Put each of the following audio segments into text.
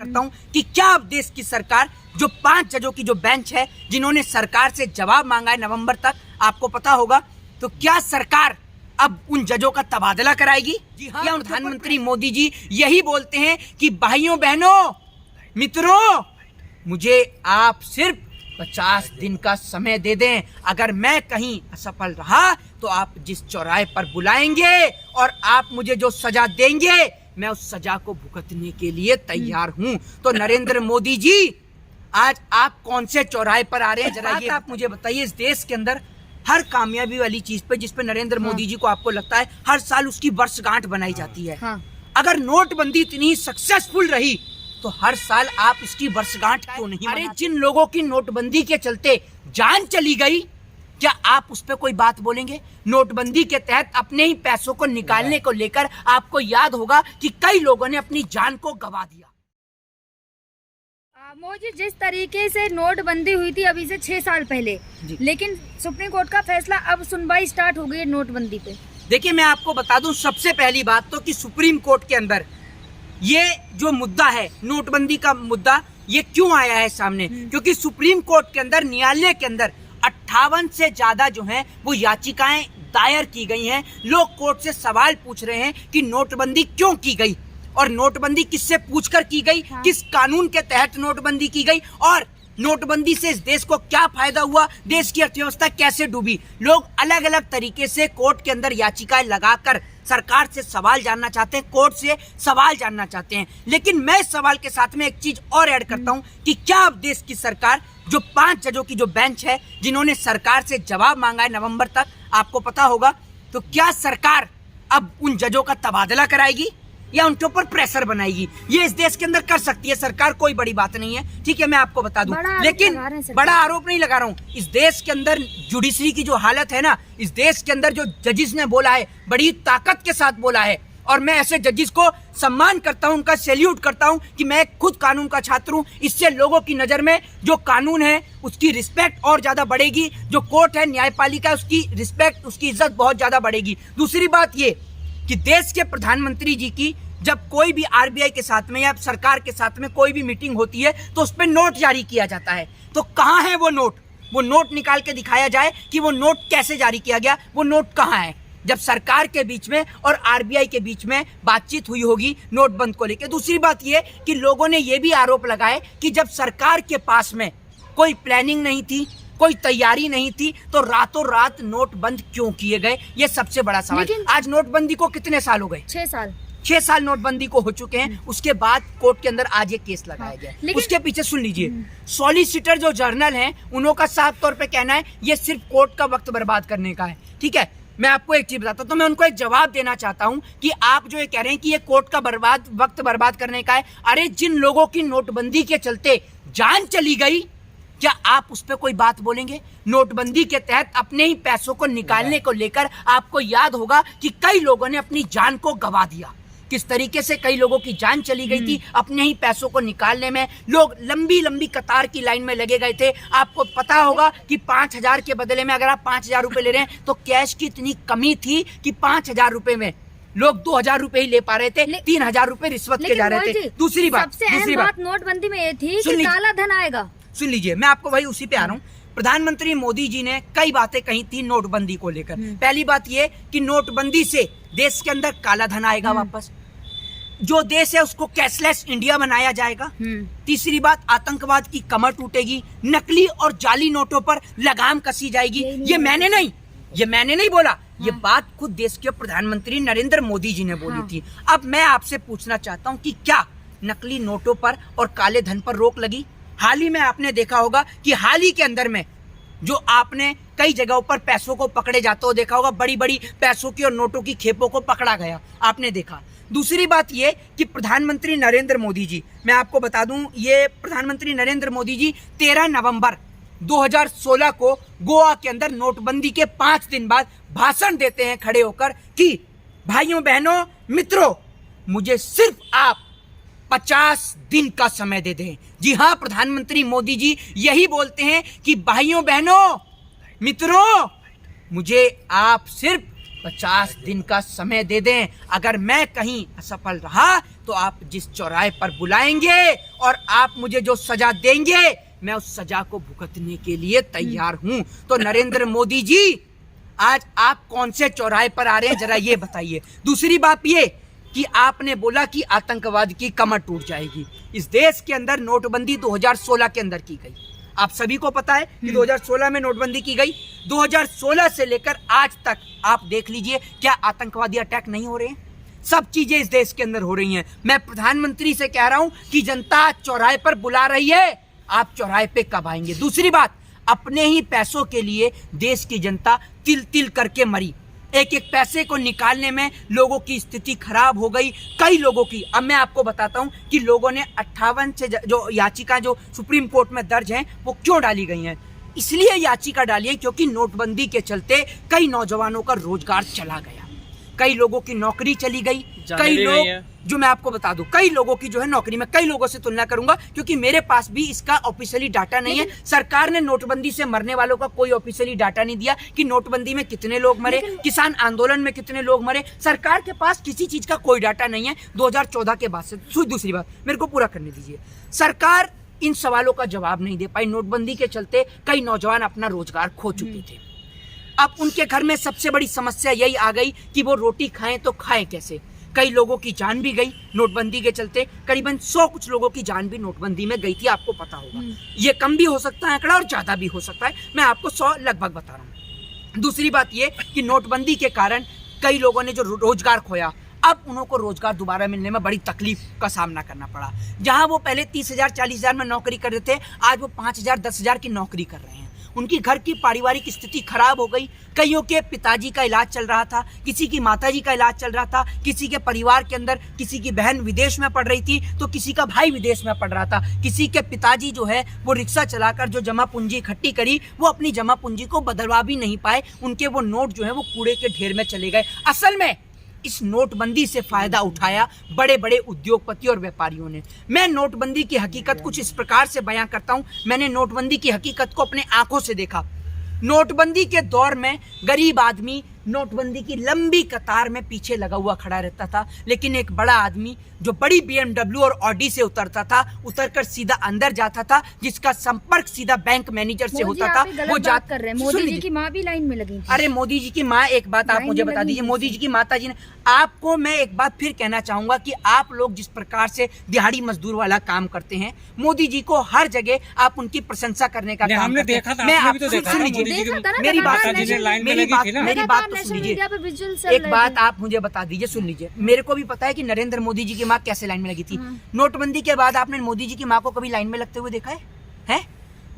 करता हूं कि क्या अब देश की सरकार जो 5 जजों की जो बेंच है जिन्होंने सरकार से जवाब मांगा है नवंबर तक, आपको पता होगा, तो क्या सरकार अब उन जजों का तबादला कराएगी? जी हाँ, या प्रधानमंत्री मोदी जी यही बोलते हैं कि भाइयों बहनों मित्रों, मुझे आप सिर्फ 50 दिन का समय दे दें, अगर मैं कहीं असफल रहा तो आप जिस चौराहे पर बुलाएंगे और आप मुझे जो सजा देंगे मैं उस सजा को भुगतने के लिए तैयार हूं। तो नरेंद्र मोदी जी, आज आप कौन से चौराहे पर आ रहे हैं, जरा ये आप मुझे बताइए। इस देश के अंदर हर कामयाबी वाली चीज पे जिस पे नरेंद्र मोदी जी को आपको लगता है हर साल उसकी वर्षगांठ बनाई जाती है, अगर नोटबंदी इतनी सक्सेसफुल रही तो हर साल आप इसकी वर्षगांठ क्यों नहीं मनाते? अरे जिन लोगों की नोटबंदी के चलते जान चली गई, क्या आप उस पर कोई बात बोलेंगे? नोटबंदी के तहत अपने ही पैसों को निकालने को लेकर आपको याद होगा कि कई लोगों ने अपनी जान को गंवा दिया। मोदी, जिस तरीके से नोटबंदी हुई थी अभी से 6 साल पहले, लेकिन सुप्रीम कोर्ट का फैसला, अब सुनवाई स्टार्ट हो गई है नोटबंदी पे। देखिए, मैं आपको बता दूं सबसे पहली बात तो कि सुप्रीम कोर्ट के अंदर ये जो मुद्दा है नोटबंदी का मुद्दा, ये क्यों आया है सामने? क्योंकि सुप्रीम कोर्ट के अंदर, न्यायालय के अंदर 58 से ज्यादा जो हैं वो याचिकाएं दायर की गई हैं। लोग कोर्ट से सवाल पूछ रहे हैं कि नोटबंदी क्यों की गई और नोटबंदी किससे पूछकर की गई, किस कानून के तहत नोटबंदी की गई और नोटबंदी से इस देश को क्या फायदा हुआ, देश की अर्थव्यवस्था कैसे डूबी। लोग अलग अलग तरीके से कोर्ट के अंदर याचिकाएं लगाकर सरकार से सवाल जानना चाहते हैं, कोर्ट से सवाल जानना चाहते हैं। लेकिन मैं इस सवाल के साथ में एक चीज और ऐड करता हूं कि क्या अब देश की सरकार जो 5 जजों की जो बेंच है जिन्होंने सरकार से जवाब मांगा है नवंबर तक, आपको पता होगा, तो क्या सरकार अब उन जजों का तबादला कराएगी या उनके ऊपर प्रेशर बनाएगी? ये इस देश के अंदर कर सकती है सरकार, कोई बड़ी बात नहीं है, ठीक है, मैं आपको बता दूं। लेकिन बड़ा आरोप नहीं लगा रहा हूं। इस देश के अंदर जुडिशरी की जो हालत है ना, इस देश के अंदर जो जजिस ने बोला है बड़ी ताकत के साथ बोला है और मैं ऐसे जजिस को सम्मान करता हूं, उनका सैल्यूट करता हूं कि मैं खुद कानून का छात्र हूं। इससे लोगों की नजर में जो कानून है उसकी रिस्पेक्ट और ज्यादा बढ़ेगी, जो कोर्ट है, न्यायपालिका, उसकी रिस्पेक्ट, उसकी इज्जत बहुत ज्यादा बढ़ेगी। दूसरी बात ये कि देश के प्रधानमंत्री जी की जब कोई भी आरबीआई के साथ में या सरकार के साथ में कोई भी मीटिंग होती है तो उस पर नोट जारी किया जाता है, तो कहाँ है वो नोट? वो नोट निकाल के दिखाया जाए कि वो नोट कैसे जारी किया गया, वो नोट कहाँ है? जब सरकार के बीच में और आरबीआई के बीच में बातचीत हुई होगी नोट बंद को लेकर। दूसरी बात ये कि लोगों ने ये भी आरोप लगाए कि जब सरकार के पास में कोई प्लानिंग नहीं थी, कोई तैयारी नहीं थी, तो रातों रात नोट बंद क्यों किए गए? ये सबसे बड़ा सवाल। आज नोटबंदी को कितने साल हो गए? 6 साल नोटबंदी को हो चुके हैं। उसके बाद कोर्ट के अंदर आज ये केस लगाया गया। उसके पीछे सुन लीजिए, सॉलिसिटर जो जर्नल हैं उन्हों का साफ तौर पे कहना है ये सिर्फ कोर्ट का वक्त बर्बाद करने का है, ठीक है। मैं आपको एक चीज बताता हूं, तो मैं उनको एक जवाब देना चाहता हूं कि आप जो ये कह रहे हैं कि ये कोर्ट का वक्त बर्बाद करने का है, अरे जिन लोगों की नोटबंदी के चलते जान चली गई, क्या आप उस पर कोई बात बोलेंगे? नोटबंदी के तहत अपने ही पैसों को निकालने को लेकर आपको याद होगा कि कई लोगों ने अपनी जान को गंवा दिया। किस तरीके से कई लोगों की जान चली गई थी अपने ही पैसों को निकालने में। लोग लंबी लंबी कतार की लाइन में लगे गए थे। आपको पता होगा कि 5,000 के बदले में अगर आप 5,000 रुपए ले रहे हैं तो कैश की इतनी कमी थी कि 5,000 रुपए में लोग 2,000 रुपए ही ले पा रहे थे, 3,000 रुपए रिश्वत के जा रहे थे। दूसरी बात नोटबंदी में ये थी कि काला धन आएगा। सुन लीजिए, मैं आपको वही उसी पे आ रहा हूँ। प्रधानमंत्री मोदी जी ने कई बातें कही थी नोटबंदी को लेकर। पहली बात ये कि नोटबंदी से देश के अंदर काला धन आएगा वापस, जो देश है उसको कैशलेस इंडिया बनाया जाएगा। तीसरी बात, आतंकवाद की कमर टूटेगी, नकली और जाली नोटों पर लगाम कसी जाएगी। ये मैंने नहीं बोला, ये बात खुद देश के प्रधानमंत्री नरेंद्र मोदी जी ने बोली थी। अब मैं आपसे पूछना चाहता हूँ कि क्या नकली नोटों पर और काले धन पर रोक लगी? हाल ही में आपने देखा होगा कि हाल ही के अंदर में जो आपने कई जगहों पर पैसों को पकड़े जाते हो देखा होगा, बड़ी बड़ी पैसों की और नोटों की खेपों को पकड़ा गया, आपने देखा। दूसरी बात ये कि प्रधानमंत्री नरेंद्र मोदी जी, मैं आपको बता दूं, ये प्रधानमंत्री नरेंद्र मोदी जी 13 नवंबर 2016 को गोवा के अंदर नोटबंदी के 5 दिन बाद भाषण देते हैं खड़े होकर कि भाइयों बहनों मित्रों, मुझे सिर्फ आप 50 दिन का समय दे दें। जी हाँ, प्रधानमंत्री मोदी जी यही बोलते हैं कि भाइयों बहनों मित्रों, मुझे आप सिर्फ 50 दिन का समय दे दें, अगर मैं कहीं असफल रहा तो आप जिस चौराहे पर बुलाएंगे और आप मुझे जो सजा देंगे मैं उस सजा को भुगतने के लिए तैयार हूं। तो नरेंद्र मोदी जी आज आप कौन से चौराहे पर आ रहे हैं जरा ये बताइए। दूसरी बात ये कि आपने बोला कि आतंकवाद की कमर टूट जाएगी। इस देश के अंदर नोटबंदी 2016 के अंदर की गई। आप सभी को पता है कि 2016 में नोटबंदी की गई। 2016 से लेकर आज तक आप देख लीजिए, क्या आतंकवादी अटैक नहीं हो रहे हैं? सब चीजें इस देश के अंदर हो रही हैं। मैं प्रधानमंत्री से कह रहा हूं कि जनता चौराहे पर बुला रही है, आप चौराहे पे कब आएंगे? दूसरी बात, अपने ही पैसों के लिए देश की जनता तिल तिल करके मरी। एक एक पैसे को निकालने में लोगों की स्थिति खराब हो गई, कई लोगों की। अब मैं आपको बताता हूं कि लोगों ने 58 से जो याचिका जो सुप्रीम कोर्ट में दर्ज हैं वो क्यों डाली गई हैं। इसलिए याचिका डाली है क्योंकि नोटबंदी के चलते कई नौजवानों का रोजगार चला गया, कई लोगों की नौकरी चली गई, कई लोग, जो मैं आपको बता दूं, कई लोगों की जो है नौकरी, मैं कई लोगों से तुलना करूंगा क्योंकि मेरे पास भी इसका ऑफिशियली डाटा नहीं है। सरकार ने नोटबंदी से मरने वालों का कोई ऑफिशियली डाटा नहीं दिया कि नोटबंदी में कितने लोग मरे, किसान आंदोलन में कितने लोग मरे। सरकार के पास किसी चीज का कोई डाटा नहीं है 2014 के बाद से। दूसरी बात, मेरे को पूरा करने दीजिए। सरकार इन सवालों का जवाब नहीं दे पाई। नोटबंदी के चलते कई नौजवान अपना रोजगार खो चुके थे। अब उनके घर में सबसे बड़ी समस्या यही आ गई कि वो रोटी खाएं तो खाएं कैसे। कई लोगों की जान भी गई नोटबंदी के चलते, करीबन 100 कुछ लोगों की जान भी नोटबंदी में गई थी, आपको पता होगा। ये कम भी हो सकता है आंकड़ा और ज्यादा भी हो सकता है, मैं आपको 100 लगभग बता रहा हूँ। दूसरी बात ये कि नोटबंदी के कारण कई लोगों ने जो रोजगार खोया, अब उनको रोजगार दोबारा मिलने में बड़ी तकलीफ का सामना करना पड़ा। जहां वो पहले 30,000 40,000 में नौकरी कर रहे थे, आज वो 5,000 10,000 की नौकरी कर रहे हैं। उनकी घर की पारिवारिक स्थिति खराब हो गई। कईयों के पिताजी का इलाज चल रहा था, किसी की माताजी का इलाज चल रहा था, किसी के परिवार के अंदर किसी की बहन विदेश में पढ़ रही थी तो किसी का भाई विदेश में पढ़ रहा था। किसी के पिताजी जो है वो रिक्शा चलाकर जो जमा पूंजी इकट्ठी करी वो अपनी जमा पूंजी को बदलवा भी नहीं पाए, उनके वो नोट जो है वो कूड़े के ढेर में चले गए। असल में इस नोटबंदी से फायदा उठाया बड़े बड़े उद्योगपति और व्यापारियों ने। मैं नोटबंदी की हकीकत कुछ इस प्रकार से बयां करता हूं। मैंने नोटबंदी की हकीकत को अपने आंखों से देखा। नोटबंदी के दौर में गरीब आदमी नोटबंदी की लंबी कतार में पीछे लगा हुआ खड़ा रहता था, लेकिन एक बड़ा आदमी जो बड़ी BMW और ऑडी से उतरता था, उतरकर सीधा अंदर जाता था, जिसका संपर्क सीधा बैंक मैनेजर से होता था। वो जात कर रहे हैं। मोदी जी की माँ भी लाइन में लगी। अरे मोदी जी की माँ, एक बात आप मुझे बता दीजिए, मोदी जी की माता जी ने, आपको मैं एक बात फिर कहना चाहूंगा कि आप लोग जिस प्रकार से दिहाड़ी मजदूर वाला काम करते हैं, मोदी जी को हर जगह आप उनकी प्रशंसा करने का काम करते हैं। मैं आप सुन लीजिए, मेरी बात तो सुन लीजिए। एक बात आप मुझे बता दीजिए, सुन लीजिए। मेरे को भी पता है कि नरेंद्र मोदी जी की माँ कैसे लाइन में लगी थी। नोटबंदी के बाद आपने मोदी जी की माँ को कभी लाइन में लगते हुए देखा है?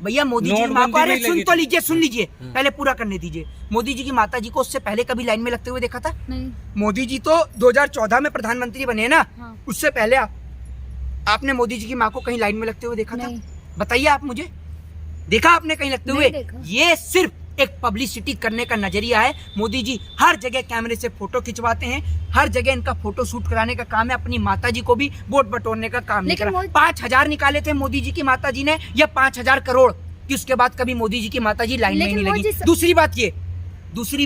भैया मोदी जी की माँ को, अरे सुन तो लीजिए, सुन लीजिए, पहले पूरा करने दीजिए। मोदी जी की माता जी को उससे पहले कभी लाइन में लगते हुए देखा था? नहीं। मोदी जी तो 2014 में प्रधानमंत्री बने ना, उससे पहले आपने मोदी जी की माँ को कहीं लाइन में लगते हुए देखा था? बताइए आप मुझे, देखा आपने कहीं लगते हुए? ये सिर्फ एक पब्लिसिटी करने का नजरिया है। मोदी जी हर जगह कैमरे से फोटो खिंचवाते हैं, हर जगह इनका फोटो शूट कराने का काम है। अपनी माताजी को भी वोट बटोरने का काम नहीं करा। 5,000 निकाले थे मोदी जी की माताजी ने, या 5,000 करोड़ कि उसके बाद कभी मोदी जी की माताजी लाइन में नहीं लगी। दूसरी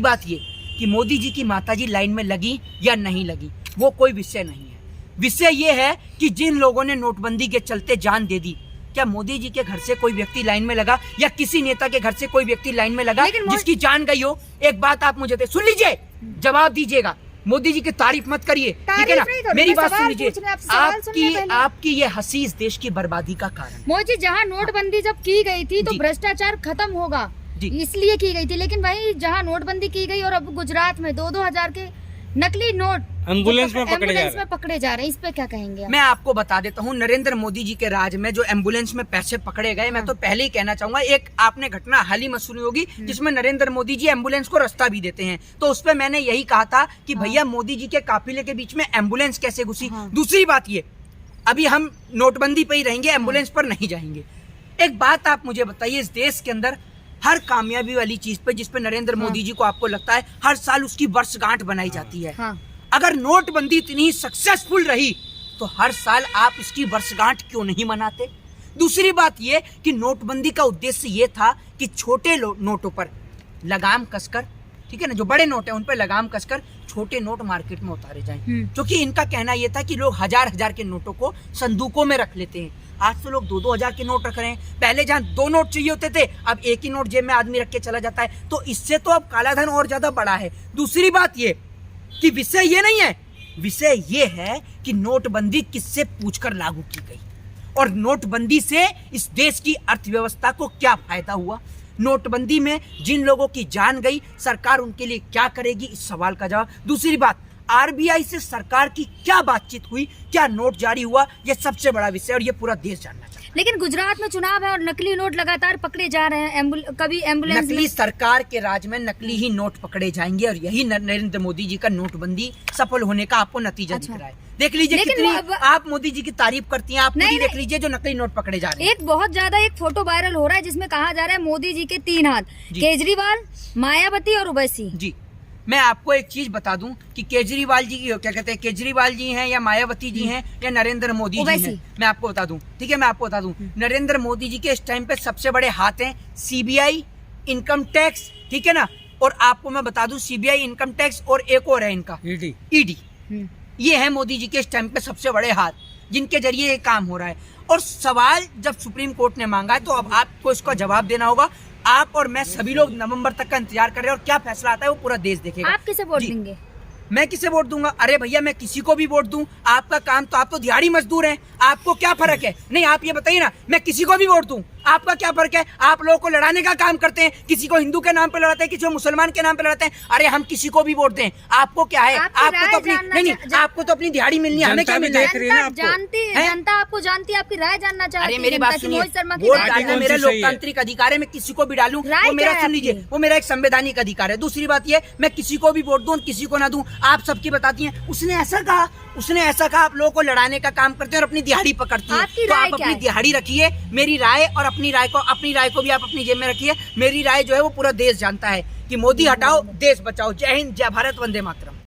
बात ये कि मोदी जी की माताजी लाइन में लगी या नहीं लगी वो कोई विषय नहीं है। विषय ये है कि जिन लोगों ने नोटबंदी के चलते जान दे दी, क्या मोदी जी के घर से कोई व्यक्ति लाइन में लगा या किसी नेता के घर से कोई व्यक्ति लाइन में लगा जिसकी जान गई हो? एक बात आप मुझे सुन लीजिए, जवाब दीजिएगा। मोदी जी की तारीफ मत करिए, ठीक है ना? मेरी बात सुन लीजिए। आपकी ये हंसी इस देश की बर्बादी का कारण। मोदी, जहाँ नोटबंदी जब की गई थी तो भ्रष्टाचार खत्म होगा इसलिए की गई थी, लेकिन वही जहाँ नोटबंदी की गई और अब गुजरात में 2-2 हजार के नकली नोट एम्बुलेंस में पकड़े जा रहे हैं, इस पे क्या कहेंगे? मैं आपको बता देता हूँ, नरेंद्र मोदी जी के राज में जो एम्बुलेंस में पैसे पकड़े गए, मैं तो पहले ही कहना चाहूंगा, एक आपने घटना हाल ही में सुनी होगी जिसमें नरेंद्र मोदी जी एम्बुलेंस को रास्ता भी देते हैं, तो उस पर मैंने यही कहा था कि भैया मोदी जी के काफिले के बीच में एम्बुलेंस कैसे घुसी? दूसरी बात ये, अभी हम नोटबंदी पे ही रहेंगे, एम्बुलेंस पर नहीं जाएंगे। एक बात आप मुझे बताइए, इस देश के अंदर हर कामयाबी वाली चीज पे जिसपे नरेंद्र मोदी जी को आपको लगता है हर साल उसकी वर्षगांठ बनाई जाती है, अगर नोटबंदी इतनी सक्सेसफुल रही तो हर साल आप इसकी वर्षगांठ क्यों नहीं मनाते? दूसरी बात ये कि नोटबंदी का उद्देश्य ये था कि छोटे नोटों पर लगाम कसकर, ठीक है ना, जो बड़े नोट है उन पर लगाम कसकर छोटे नोट मार्केट में उतारे जाएं, क्योंकि इनका कहना यह था कि लोग हजार के नोटों को संदूकों में रख लेते हैं। आज तो लोग 2-2 हजार के नोट रख रहे हैं। पहले जहां 2 नोट चाहिए होते थे, अब एक ही नोट जेब में आदमी रख के चला जाता है। तो इससे तो अब कालाधन और ज्यादा बड़ा है। दूसरी बात ये कि विषय ये नहीं है, विषय ये है कि नोटबंदी किससे पूछकर लागू की गई और नोटबंदी से इस देश की अर्थव्यवस्था को क्या फायदा हुआ। नोटबंदी में जिन लोगों की जान गई, सरकार उनके लिए क्या करेगी, इस सवाल का जवाब। दूसरी बात, आरबीआई से सरकार की क्या बातचीत हुई, क्या नोट जारी हुआ, यह सबसे बड़ा विषय और ये पूरा देश जानना चाहता है। लेकिन गुजरात में चुनाव है और नकली नोट लगातार पकड़े जा रहे हैं। कभी एम्बुलेंस नकली सरकार के राज में नकली ही नोट पकड़े जाएंगे और यही नरेंद्र मोदी जी का नोटबंदी सफल होने का आपको नतीजा दिख रहा है। देख लीजिए कितनी आप मोदी जी की तारीफ करती हैं, आप नहीं देख लीजिए जो नकली नोट पकड़े जा रहे हैं। एक बहुत ज्यादा एक फोटो वायरल हो रहा है जिसमें कहा जा रहा है मोदी जी के 3 हाथ, केजरीवाल, मायावती और ओवैसी। जी, मैं आपको एक चीज बता दूं कि केजरीवाल जी की क्या कहते हैं, केजरीवाल जी हैं या मायावती जी हैं या नरेंद्र मोदी जी हैं, मैं आपको बता दूं, ठीक है, मैं आपको बता दूं, नरेंद्र मोदी जी के इस टाइम पे सबसे बड़े हाथ हैं सीबीआई, इनकम टैक्स, ठीक है ना, और आपको मैं बता दूं सीबीआई, इनकम टैक्स और एक और है इनका ईडी। ये है मोदी जी के इस टाइम पे सबसे बड़े हाथ जिनके जरिए ये काम हो रहा है। और सवाल जब सुप्रीम कोर्ट ने मांगा है तो अब आपको इसका जवाब देना होगा। आप और मैं सभी लोग नवंबर तक का इंतजार कर रहे हैं और क्या फैसला आता है वो पूरा देश देखेगा। आप किसे वोट देंगे? मैं किसे वोट दूंगा? अरे भैया मैं किसी को भी वोट दूं, आपका काम तो, आप तो दिहाड़ी मजदूर हैं, आपको क्या फर्क है? नहीं आप ये बताइए ना, मैं किसी को भी वोट दूं, आपका क्या फर्क है? आप लोगों को लड़ाने का काम करते हैं, किसी को हिंदू के नाम पे लड़ाते हैं, किसी को मुसलमान के नाम पे लड़ाते हैं। अरे हम किसी को भी वोट दें, आपको क्या है? आपको तो अपनी नहीं, आपको तो अपनी दिहाड़ी मिलनी है, हमें क्या मिलना है? जनता आपको जानती है, आपकी राय जानना चाहती है। अरे मेरी बात सुनिए, वोट डालना मेरा लोकतांत्रिक अधिकार है, मैं किसी को भी डालूं, वो मेरा, सुन लीजिए, वो मेरा एक संवैधानिक अधिकार है। दूसरी बात ये, मैं किसी को भी वोट दूं किसी को ना दूं, आप सबकी बताती हैं उसने ऐसा कहा, उसने ऐसा कहा, आप लोगों को लड़ाने का काम करते हैं और अपनी दिहाड़ी पकड़ती हैं। तो आप अपनी दिहाड़ी रखिए, मेरी राय और अपनी राय को भी आप अपनी जेब में रखिए। मेरी राय जो है वो पूरा देश जानता है कि मोदी हटाओ, देश बचाओ। जय हिंद, जय भारत, वंदे मातरम।